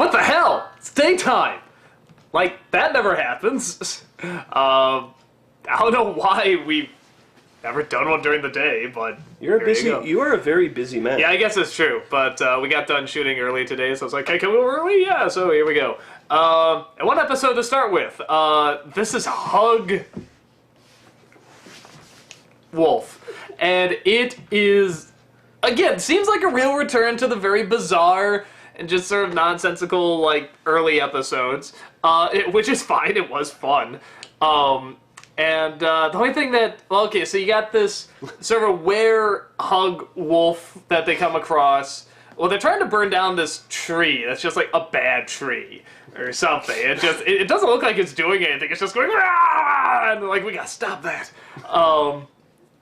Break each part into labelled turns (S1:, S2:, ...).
S1: what the hell? It's daytime! Like, that never happens. I don't know why we've never done one during the day, but
S2: You are a very busy man.
S1: Yeah, I guess it's true, but we got done shooting early today, so I was like, hey, can we go early? Yeah, so here we go. And one episode to start with. This is Hug Wolf. And it is, again, seems like a real return to the very bizarre and just sort of nonsensical, like, early episodes. Which is fine, it was fun. And the only thing that, well, okay, so you got this sort of hug wolf that they come across. Well, they're trying to burn down this tree that's just like a bad tree or something. It doesn't look like it's doing anything. It's just going, "Rah!" And they're like, we gotta stop that.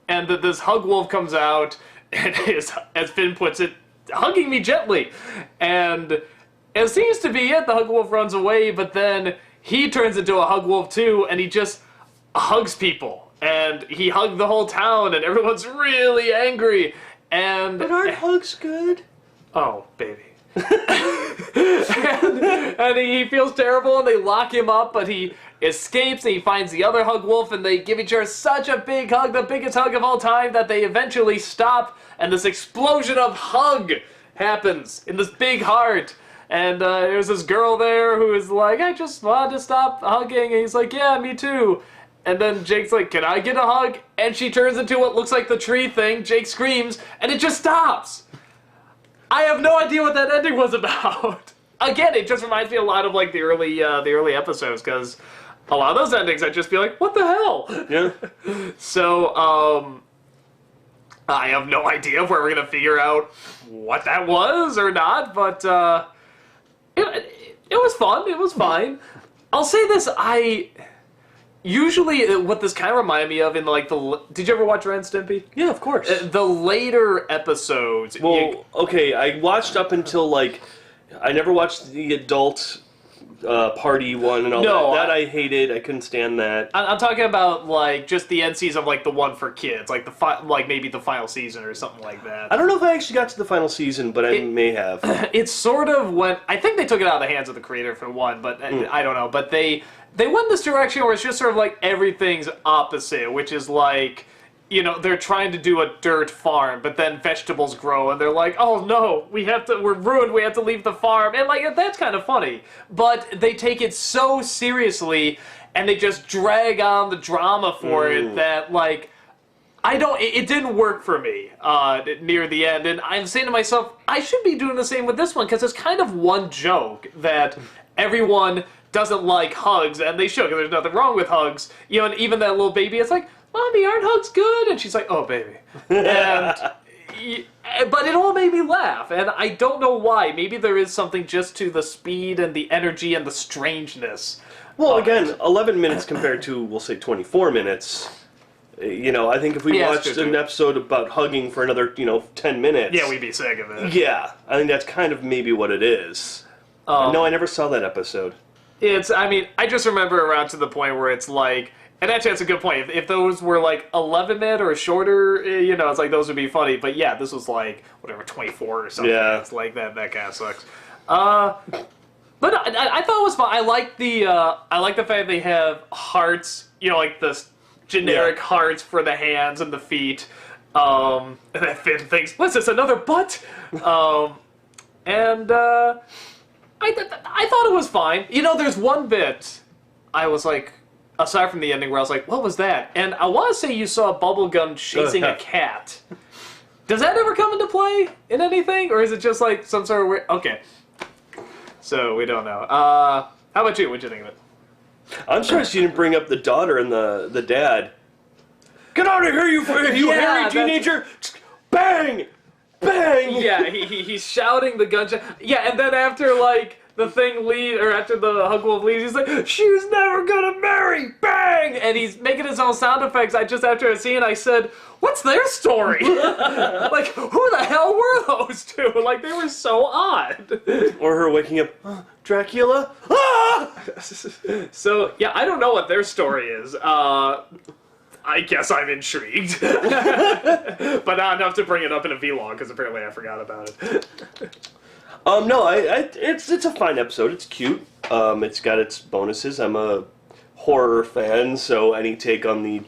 S1: And this hug wolf comes out and is, as Finn puts it, hugging me gently. And it seems to be it. The hug wolf runs away, but then he turns into a hug wolf too, and he just hugs people, and he hugged the whole town, and everyone's really angry, and...
S2: But aren't hugs good?
S1: Oh, baby. and he feels terrible, and they lock him up, but he escapes, and he finds the other hug wolf, and they give each other such a big hug, the biggest hug of all time, that they eventually stop, and this explosion of hug happens in this big heart. And there's this girl there who is like, I just want to stop hugging, and he's like, yeah, me too. And then Jake's like, can I get a hug? And she turns into what looks like the tree thing. Jake screams, and it just stops. I have no idea what that ending was about. Again, it just reminds me a lot of like the early episodes, because a lot of those endings I'd just be like, what the hell?
S2: Yeah.
S1: So, I have no idea if we're gonna figure out what that was or not, but it was fun. It was fine. I'll say this, usually, what this kind of reminded me of in like did you ever watch Ren and Stimpy?
S2: Yeah, of course.
S1: The later episodes.
S2: Well, okay, I watched up until like, I never watched the adult party one and all that. That I hated. I couldn't stand that.
S1: I'm talking about like just the end season of like the one for kids, like like maybe the final season or something like that.
S2: I don't know if I actually got to the final season, but I may have.
S1: It's sort of I think they took it out of the hands of the creator for one, but I don't know. But they went this direction where it's just sort of like everything's opposite, which is like, you know, they're trying to do a dirt farm, but then vegetables grow, and they're like, oh no, we're ruined, we have to leave the farm, and like, that's kind of funny. But they take it so seriously, and they just drag on the drama for it that, like, it didn't work for me near the end, and I'm saying to myself, I should be doing the same with this one, because it's kind of one joke that everyone doesn't like hugs, and they should, because there's nothing wrong with hugs. You know, and even that little baby is like, Mommy, aren't hugs good? And she's like, oh, baby. And, but it all made me laugh, and I don't know why. Maybe there is something just to the speed and the energy and the strangeness.
S2: Well, again, 11 minutes compared to, we'll say, 24 minutes. You know, I think if we watched an episode about hugging for another, 10 minutes...
S1: Yeah, we'd be sick of it.
S2: Yeah, I think that's kind of maybe what it is. No, I never saw that episode.
S1: I just remember around to the point where it's like... And actually, that's a good point. If those were like 11-minute or shorter, it's like those would be funny. But yeah, this was like, whatever, 24 or something. Yeah. It's like that kind of sucks. But I thought it was fun. I like the fact they have hearts, like the generic hearts for the hands and the feet. And then Finn thinks, what's this, another butt? I thought it was fine. There's one bit I was like, aside from the ending where I was like, what was that? And I want to say you saw a bubblegum chasing a cat. Does that ever come into play in anything? Or is it just like some sort of weird... Okay. So, we don't know. How about you? What'd you think of it?
S2: I'm surprised you didn't bring up the daughter and the dad. Get out of here, you hairy teenager! Bang! Bang!
S1: Yeah, he's shouting the gunshot. Yeah, and then after, like... the thing leaves, or after the hug wolf leaves, he's like, she's never gonna marry! Bang! And he's making his own sound effects. After a scene, I said, what's their story? Like, who the hell were those two? Like, they were so odd.
S2: Or her waking up, Dracula? Ah!
S1: So, yeah, I don't know what their story is. I guess I'm intrigued. But not enough to bring it up in a vlog, because apparently I forgot about it.
S2: No, it's a fine episode. It's cute. It's got its bonuses. I'm a horror fan, so any take on the,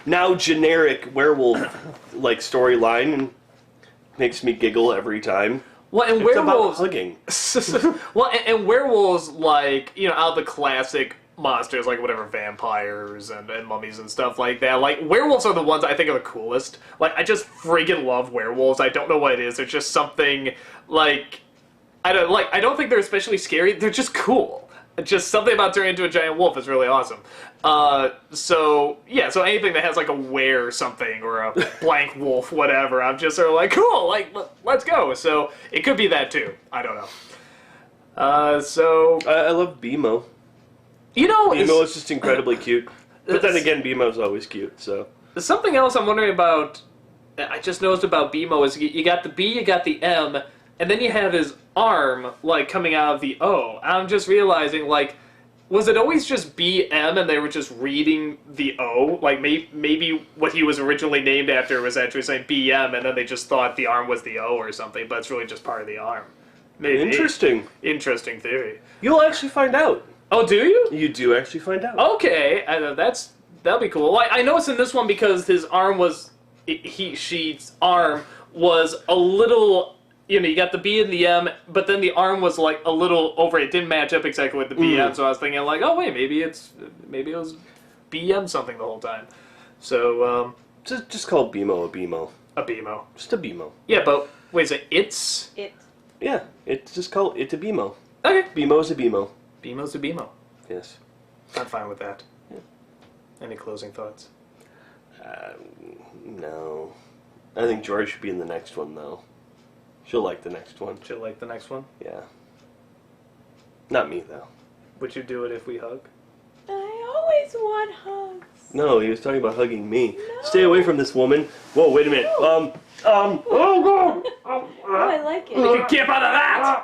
S2: now generic werewolf-like storyline makes me giggle every time.
S1: Well, and
S2: It's
S1: werewolves
S2: about hugging.
S1: well, and werewolves, like, out of the classic monsters, like whatever, vampires and mummies and stuff like that. Like, werewolves are the ones I think are the coolest. Like, I just freaking love werewolves. I don't know what it is. There's just something, like, I don't think they're especially scary. They're just cool. Just something about turning into a giant wolf is really awesome. So anything that has, like, a were or something, or a blank wolf, whatever, I'm just sort of like, cool, like, let's go. So, it could be that, too. I don't know.
S2: I love BMO. BMO is just incredibly cute. But then again, BMO's always cute, so.
S1: Something else I'm wondering about, I just noticed about BMO is you got the B, you got the M, and then you have his arm, like, coming out of the O. I'm just realizing, like, was it always just BM and they were just reading the O? Like, maybe what he was originally named after was actually saying BM, and then they just thought the arm was the O or something, but it's really just part of the arm. Maybe.
S2: Interesting.
S1: Interesting theory.
S2: You'll actually find out.
S1: Oh, do you?
S2: You do actually find out.
S1: Okay, that'll be cool. Well, I noticed in this one because his arm was, she's arm was a little, you got the B and the M, but then the arm was like a little over. It didn't match up exactly with the BM, so I was thinking like, oh wait, maybe it was BM something the whole time. So
S2: just call BMO a BMO.
S1: a BMO.
S2: Just a BMO.
S1: Yeah, but wait, is it it's?
S2: Yeah, it's just call it a BMO.
S1: Okay.
S2: BMO's a BMO.
S1: BMO's a BMO.
S2: Yes.
S1: I'm fine with that. Yeah. Any closing thoughts?
S2: No. I think George should be in the next one, though. She'll like the next one.
S1: She'll like the next one?
S2: Yeah. Not me, though.
S1: Would you do it if we hug?
S3: I always want hugs.
S2: No, he was talking about hugging me.
S3: No.
S2: Stay away from this woman. Whoa, wait a minute.
S3: No.
S2: Oh, God!
S3: Oh, I like it.
S1: You can keep out of that!